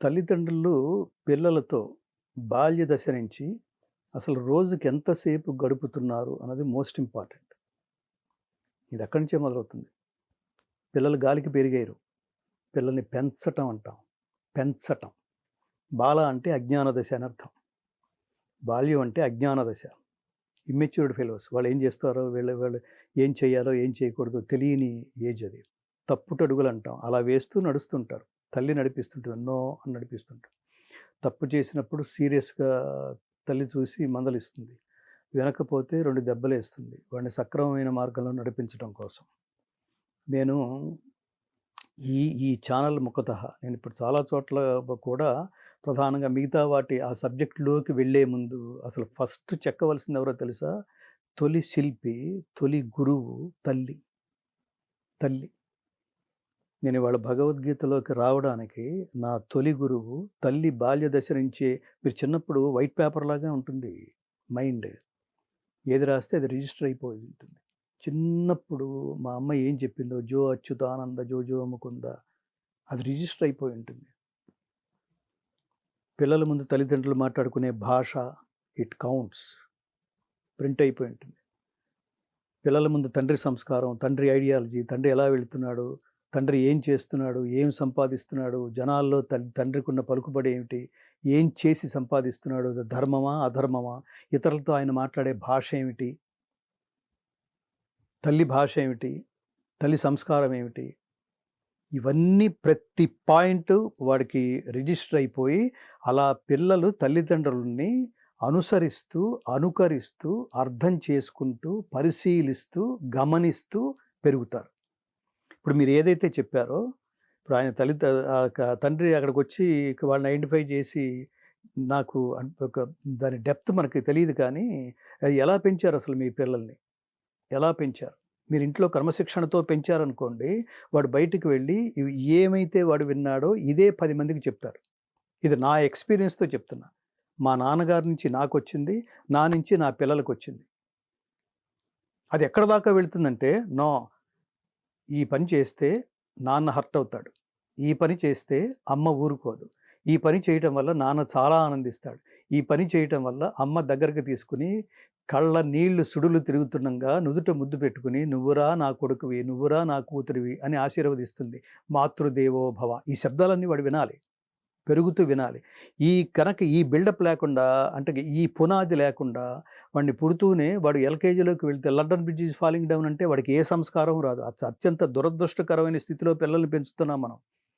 తల్లిదండ్రులు పిల్లలతో బాల్య దశ నుంచి అసలు రోజుకి ఎంతసేపు గడుపుతున్నారు అన్నది మోస్ట్ ఇంపార్టెంట్. ఇది అక్కడి నుంచే మొదలవుతుంది. పిల్లలు గాలికి పెరిగారు. పిల్లల్ని పెంచటం అంటాం. పెంచటం. బాల అంటే అజ్ఞాన దశ అని అర్థం. బాల్యం అంటే అజ్ఞాన దశ. Immatured fellows. వాళ్ళు ఏం చేస్తారో వీళ్ళు ఏం చేయాలో ఏం చేయకూడదో తెలియని ఏజ్ అది. తప్పుటడుగులు అంటాం. అలా వేస్తూ నడుస్తుంటారు. తల్లి నడిపిస్తుంటుంది. నో అని నడిపిస్తుంటారు. తప్పు చేసినప్పుడు సీరియస్గా తల్లి చూసి మందలిస్తుంది. వినకపోతే 2 దెబ్బలేస్తుంది. వాడిని సక్రమమైన మార్గంలో నడిపించడం కోసం. నేను ఈ ఈ ఛానల్ ముఖతః నేను ఇప్పుడు చాలా చోట్ల కూడా ప్రధానంగా మిగతా వాటి ఆ సబ్జెక్టులోకి వెళ్ళే ముందు అసలు ఫస్ట్ చెక్కవలసింది ఎవరో తెలుసా? తొలి శిల్పి, తొలి గురువు తల్లి. తల్లి. నేను ఇవాళ భగవద్గీతలోకి రావడానికి నా తొలి గురువు తల్లి. బాల్య దశ నుంచే మీరు చిన్నప్పుడు వైట్ పేపర్ లాగా ఉంటుంది మైండ్. ఏది రాస్తే అది రిజిస్టర్ అయిపోయి ఉంటుంది. చిన్నప్పుడు మా అమ్మ ఏం చెప్పిందో జో అచ్యుతానంద జో జో ముకుంద అది రిజిస్టర్ అయిపోయి ఉంటుంది. పిల్లల ముందు తల్లిదండ్రులు మాట్లాడుకునే భాష ఇట్ కౌంట్స్. ప్రింట్ అయిపోయి ఉంటుంది. పిల్లల ముందు తండ్రి సంస్కారం, తండ్రి ఐడియాలజీ, తండ్రి ఎలా వెళుతున్నాడు, తండ్రి ఏం చేస్తున్నాడు, ఏం సంపాదిస్తున్నాడు, జనాల్లో తండ్రికి ఉన్న పలుకుబడి ఏమిటి, ఏం చేసి సంపాదిస్తున్నాడు, ధర్మమా అధర్మమా, ఇతరులతో ఆయన మాట్లాడే భాష ఏమిటి, తల్లి భాష ఏమిటి, తల్లి సంస్కారం ఏమిటి, ఇవన్నీ ప్రతి పాయింట్ వాడికి రిజిస్టర్ అయిపోయి అలా పిల్లలు తల్లిదండ్రులని అనుసరిస్తూ అనుకరిస్తూ అర్థం చేసుకుంటూ పరిశీలిస్తూ గమనిస్తూ పెరుగుతారు. ఇప్పుడు మీరు ఏదైతే చెప్పారో ఇప్పుడు ఆయన తండ్రి అక్కడికి వచ్చి వాళ్ళని ఐడెంటిఫై చేసి నాకు ఒక దాని డెప్త్ మనకి తెలియదు, కానీ అది ఎలా పెంచారు అసలు మీ పిల్లల్ని ఎలా పెంచారు? మీరు ఇంట్లో క్రమశిక్షణతో పెంచారనుకోండి, వాడు బయటికి వెళ్ళి ఏమైతే వాడు విన్నాడో ఇదే 10 మందికి చెప్తారు. ఇది నా ఎక్స్పీరియన్స్తో చెప్తున్నా. మా నాన్నగారి నుంచి నాకు వచ్చింది, నా నుంచి నా పిల్లలకు వచ్చింది. అది ఎక్కడ దాకా వెళుతుందంటే, నో ఈ పని చేస్తే నాన్న హర్ట్ అవుతాడు, ఈ పని చేస్తే అమ్మ ఊరుకోదు, ఈ పని చేయటం వల్ల నాన్న చాలా ఆనందిస్తాడు, ఈ పని చేయటం వల్ల అమ్మ దగ్గరికి తీసుకుని కళ్ళ నీళ్లు సుడులు తిరుగుతుండగా నుదుట ముద్దు పెట్టుకుని నువ్వురా నా కొడుకువి, నువ్వురా నా కూతురివి అని ఆశీర్వదిస్తుంది. మాతృదేవో భవ. ఈ శబ్దాలన్నీ వాడు వినాలి, పెరుగుతూ వినాలి. కనుక ఈ బిల్డప్ లేకుండా, అంటే ఈ పునాది లేకుండా వాడిని పుడుతూనే వాడు ఎల్కేజీలోకి వెళ్తే London bridge is falling down అంటే వాడికి ఏ సంస్కారం రాదు. అత్యంత దురదృష్టకరమైన స్థితిలో పిల్లల్ని పెంచుతున్నాం మనం.